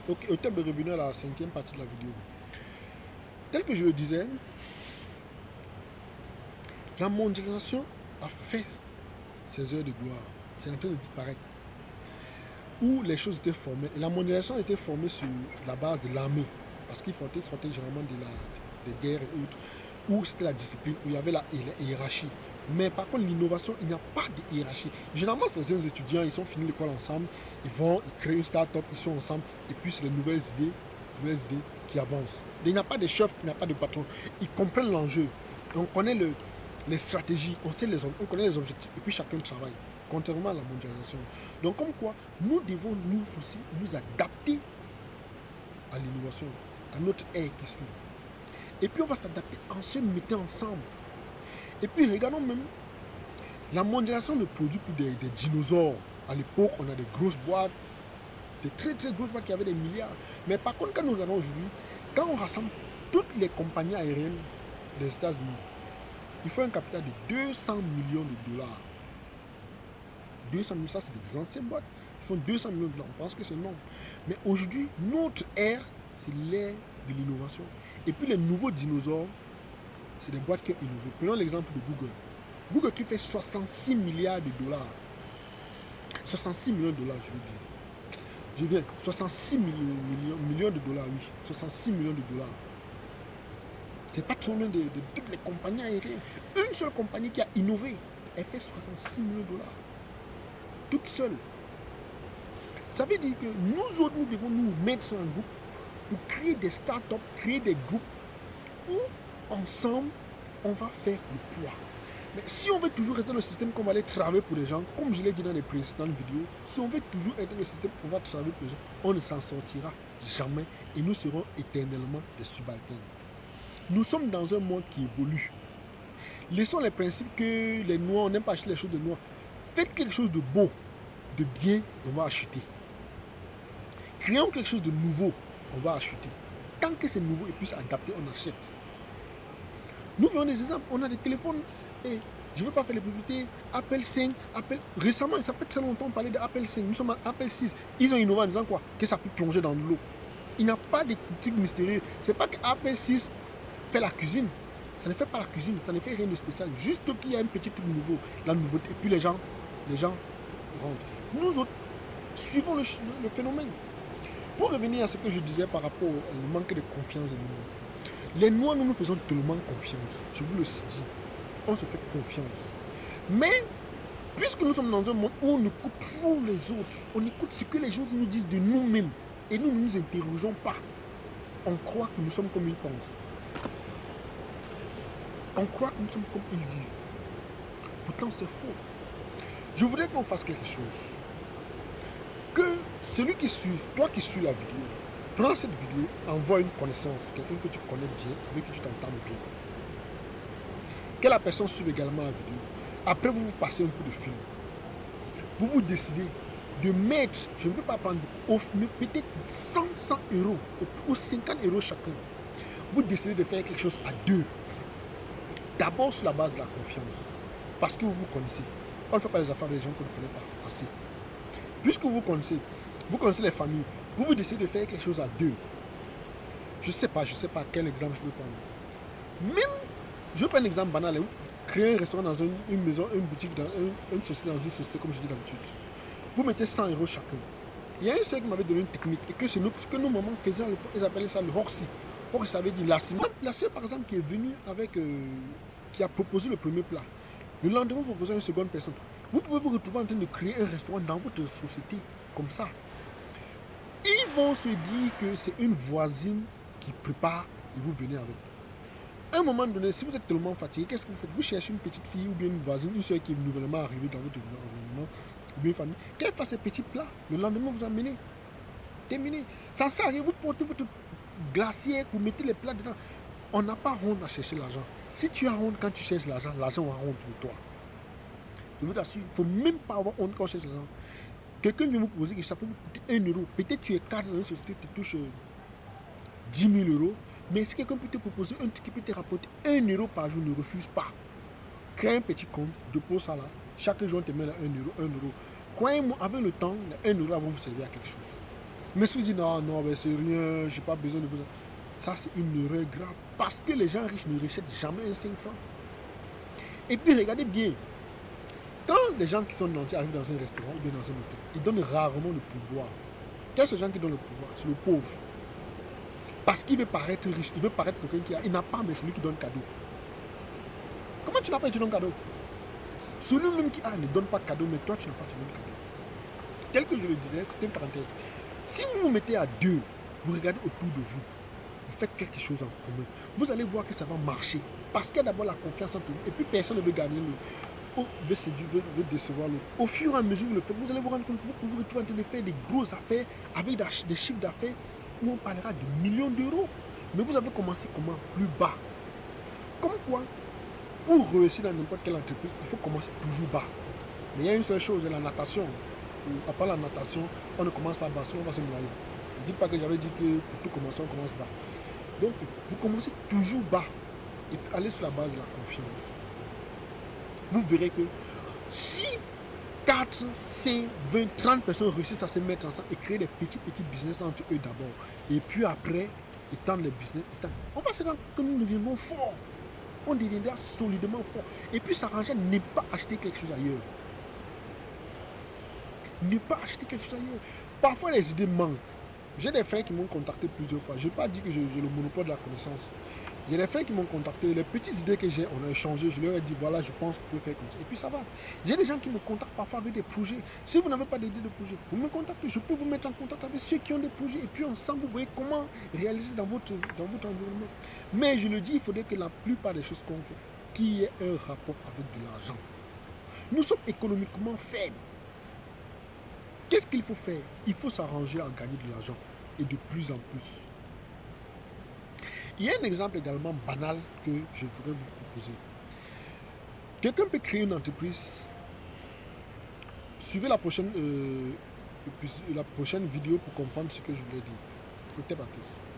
Ok, au terme de revenir à la cinquième partie de la vidéo. Tel que je le disais, la mondialisation a fait ses heures de gloire. C'est en train de disparaître. Où les choses étaient formées. Et la mondialisation a été formée sur la base de l'armée. Parce qu'il sortait généralement des guerres et autres. Où c'était la discipline, où il y avait la hiérarchie. Mais par contre, l'innovation, il n'y a pas de hiérarchie. Généralement, ces jeunes étudiants, ils ont fini l'école ensemble. Ils vont, ils créent une start-up, ils sont ensemble. Et puis, c'est les nouvelles idées qui avancent. Il n'y a pas de chef, il n'y a pas de patron. Ils comprennent l'enjeu. On connaît les stratégies, on connaît les objectifs. Et puis, chacun travaille. Contrairement à la mondialisation. Donc, comme quoi, nous devons nous aussi nous adapter à l'innovation, à notre ère qui suit. Et puis, on va s'adapter en se mettant ensemble. Et puis, regardons même, la mondialisation ne produit plus des dinosaures. À l'époque, on a des grosses boîtes, des très très grosses boîtes qui avaient des milliards. Mais par contre, quand nous regardons aujourd'hui, quand on rassemble toutes les compagnies aériennes des États-Unis, il faut un capital de 200 millions de dollars. 200 millions, ça c'est des anciennes boîtes. Ils font 200 millions de dollars. On pense que c'est non. Mais aujourd'hui, notre ère, c'est l'ère de l'innovation. Et puis les nouveaux dinosaures, c'est des boîtes qui ont innové. Prenons l'exemple de Google. Google qui fait 66 milliards de dollars. 66 millions de dollars, je veux dire. Je viens, 66 millions de dollars, oui. 66 millions de dollars. C'est pas trop loin de toutes les compagnies aériennes. Une seule compagnie qui a innové, elle fait 66 millions de dollars. Toute seule. Ça veut dire que nous autres, nous devons nous mettre sur un groupe pour créer des startups, créer des groupes où, ensemble, on va faire le poids. Mais si on veut toujours rester dans le système qu'on va aller travailler pour les gens, comme je l'ai dit dans les précédentes vidéos, si on veut toujours être dans le système qu'on va travailler pour les gens, on ne s'en sortira jamais et nous serons éternellement des subalternes. Nous sommes dans un monde qui évolue. Laissons les principes que les noirs, on n'aime pas acheter les choses de noirs. Faites quelque chose de beau, de bien, on va acheter. Créons quelque chose de nouveau, on va acheter. Tant que c'est nouveau et puis c'est adapté, on achète. Nous voyons des exemples, on a des téléphones, et je ne veux pas faire les publicités, Apple 5, récemment, ça fait très longtemps, on parlait d'Apple 5, nous sommes à Apple 6, ils ont innové en disant quoi? Que ça peut plonger dans l'eau. Il n'y a pas de trucs mystérieux, c'est pas que Apple 6 fait la cuisine, ça ne fait pas la cuisine, ça ne fait rien de spécial, juste qu'il y a un petit truc nouveau, la nouveauté, et puis les gens rentrent. Nous autres, suivons le phénomène. Pour revenir à ce que je disais par rapport au manque de confiance en nous, les Noirs, nous nous faisons tellement confiance, je vous le dis, on se fait confiance. Mais, puisque nous sommes dans un monde où on écoute trop les autres, on écoute ce que les gens nous disent de nous-mêmes, et nous ne nous interrogeons pas, on croit que nous sommes comme ils pensent. On croit que nous sommes comme ils disent. Pourtant, c'est faux. Je voudrais qu'on fasse quelque chose. Que celui qui suit, toi qui suis la vidéo, prends cette vidéo, envoie une connaissance, quelqu'un que tu connais bien, avec qui tu t'entends bien. Que la personne suive également la vidéo. Après, vous passez un peu de film. Vous décidez de mettre, je ne veux pas prendre, mais peut-être 100 euros ou 50 euros chacun. Vous décidez de faire quelque chose à deux. D'abord sur la base de la confiance. Parce que vous vous connaissez. On ne fait pas les affaires avec les gens qu'on ne connaît pas assez. Puisque vous connaissez les familles, vous décidez de faire quelque chose à deux. Je ne sais pas quel exemple je peux prendre. Même, je vais prendre un exemple banal. Créer un restaurant dans une maison, une boutique, dans une société, comme je dis d'habitude. Vous mettez 100 euros chacun. Il y a un seul qui m'avait donné une technique, et que ce que nos mamans faisaient, ils appelaient ça le horsi. Horsi, ça veut dire la ciment. La sœur, par exemple, qui est venue avec, qui a proposé le premier plat. Le lendemain, vous proposez à une seconde personne. Vous pouvez vous retrouver en train de créer un restaurant dans votre société, comme ça. Ils vont se dire que c'est une voisine qui prépare et vous venez avec. À un moment donné, si vous êtes tellement fatigué, qu'est-ce que vous faites? Vous cherchez une petite fille ou bien une voisine, une soeur qui est nouvellement arrivée dans votre environnement, ou bien une famille, qu'elle fasse ces petits plats. Le lendemain, vous amenez. Terminé. Sans ça, vous portez votre glacière, vous mettez les plats dedans. On n'a pas honte à chercher l'argent. Si tu as honte quand tu cherches l'argent, l'argent aura honte de toi. Je vous assure, il ne faut même pas avoir honte quand on cherche l'argent. Quelqu'un vient vous proposer que ça peut vous coûter 1 euro. Peut-être tu es cadre dans une société qui te touche 10 000 euros. Mais si quelqu'un peut te proposer un truc qui peut te rapporter 1 euro par jour, ne refuse pas. Crée un petit compte, dépose ça là. Chaque jour, on te met là 1 euro, 1 euro. Croyez-moi, avec le temps, les 1 euro vont vous servir à quelque chose. Mais si vous dites non, non, ben c'est rien, je n'ai pas besoin de vous. Ça, c'est une erreur grave. Parce que les gens riches ne rachètent jamais un 5 francs. Et puis, regardez bien. Quand les gens qui sont nantis arrivent dans un restaurant ou bien dans un hôtel, ils donnent rarement le pouvoir. Quels sont les gens qui donnent le pouvoir? C'est le pauvre. Parce qu'il veut paraître riche, il veut paraître quelqu'un qui a. Il n'a pas, mais c'est lui qui donne cadeau. Comment tu n'as pas et tu donnes cadeau? Celui même qui a ne donne pas cadeau, mais toi tu n'as pas, tu donnes cadeau. Tel que je le disais, c'est une parenthèse. Si vous vous mettez à deux, vous regardez autour de vous, vous faites quelque chose en commun, vous allez voir que ça va marcher. Parce qu'il y a d'abord la confiance entre vous, et puis personne ne veut gagner l'autre, veut séduire, veut décevoir l'autre. Au fur et à mesure que vous le faites, vous allez vous rendre compte que vous vous retrouvez en train de faire des grosses affaires avec des chiffres d'affaires où on parlera de millions d'euros. Mais vous avez commencé comment? Plus bas. Comme quoi, pour réussir dans n'importe quelle entreprise, il faut commencer toujours bas. Mais il y a une seule chose, la natation. À part la natation, on ne commence pas bas, sinon on va se noyer. Ne dites pas que j'avais dit que pour tout commencer, on commence bas. Donc, vous commencez toujours bas et puis allez sur la base de la confiance. Vous verrez que si 4, 5, 20, 30 personnes réussissent à se mettre ensemble et créer des petits business entre eux d'abord, et puis après, étendre les business, on va se rendre compte que nous deviendrons forts. On deviendra solidement fort. Et puis s'arranger, ne pas acheter quelque chose ailleurs. Ne pas acheter quelque chose ailleurs. Parfois les idées manquent. J'ai des frères qui m'ont contacté plusieurs fois. Je n'ai pas dit que j'ai le monopole de la connaissance. J'ai des frères qui m'ont contacté. Les petites idées que j'ai, on a échangé. Je leur ai dit, voilà, je pense qu'on peut faire comme ça. Et puis ça va. J'ai des gens qui me contactent parfois avec des projets. Si vous n'avez pas d'idée de projet, vous me contactez. Je peux vous mettre en contact avec ceux qui ont des projets. Et puis ensemble, vous voyez comment réaliser dans votre environnement. Mais je le dis, il faudrait que la plupart des choses qu'on fait, qu'il y ait un rapport avec de l'argent. Nous sommes économiquement faibles. Qu'est-ce qu'il faut faire? Il faut s'arranger à gagner de l'argent. Et de plus en plus. Il y a un exemple également banal que je voudrais vous proposer. Quelqu'un peut créer une entreprise. Suivez la prochaine vidéo pour comprendre ce que je voulais dire. Peut-être à tous.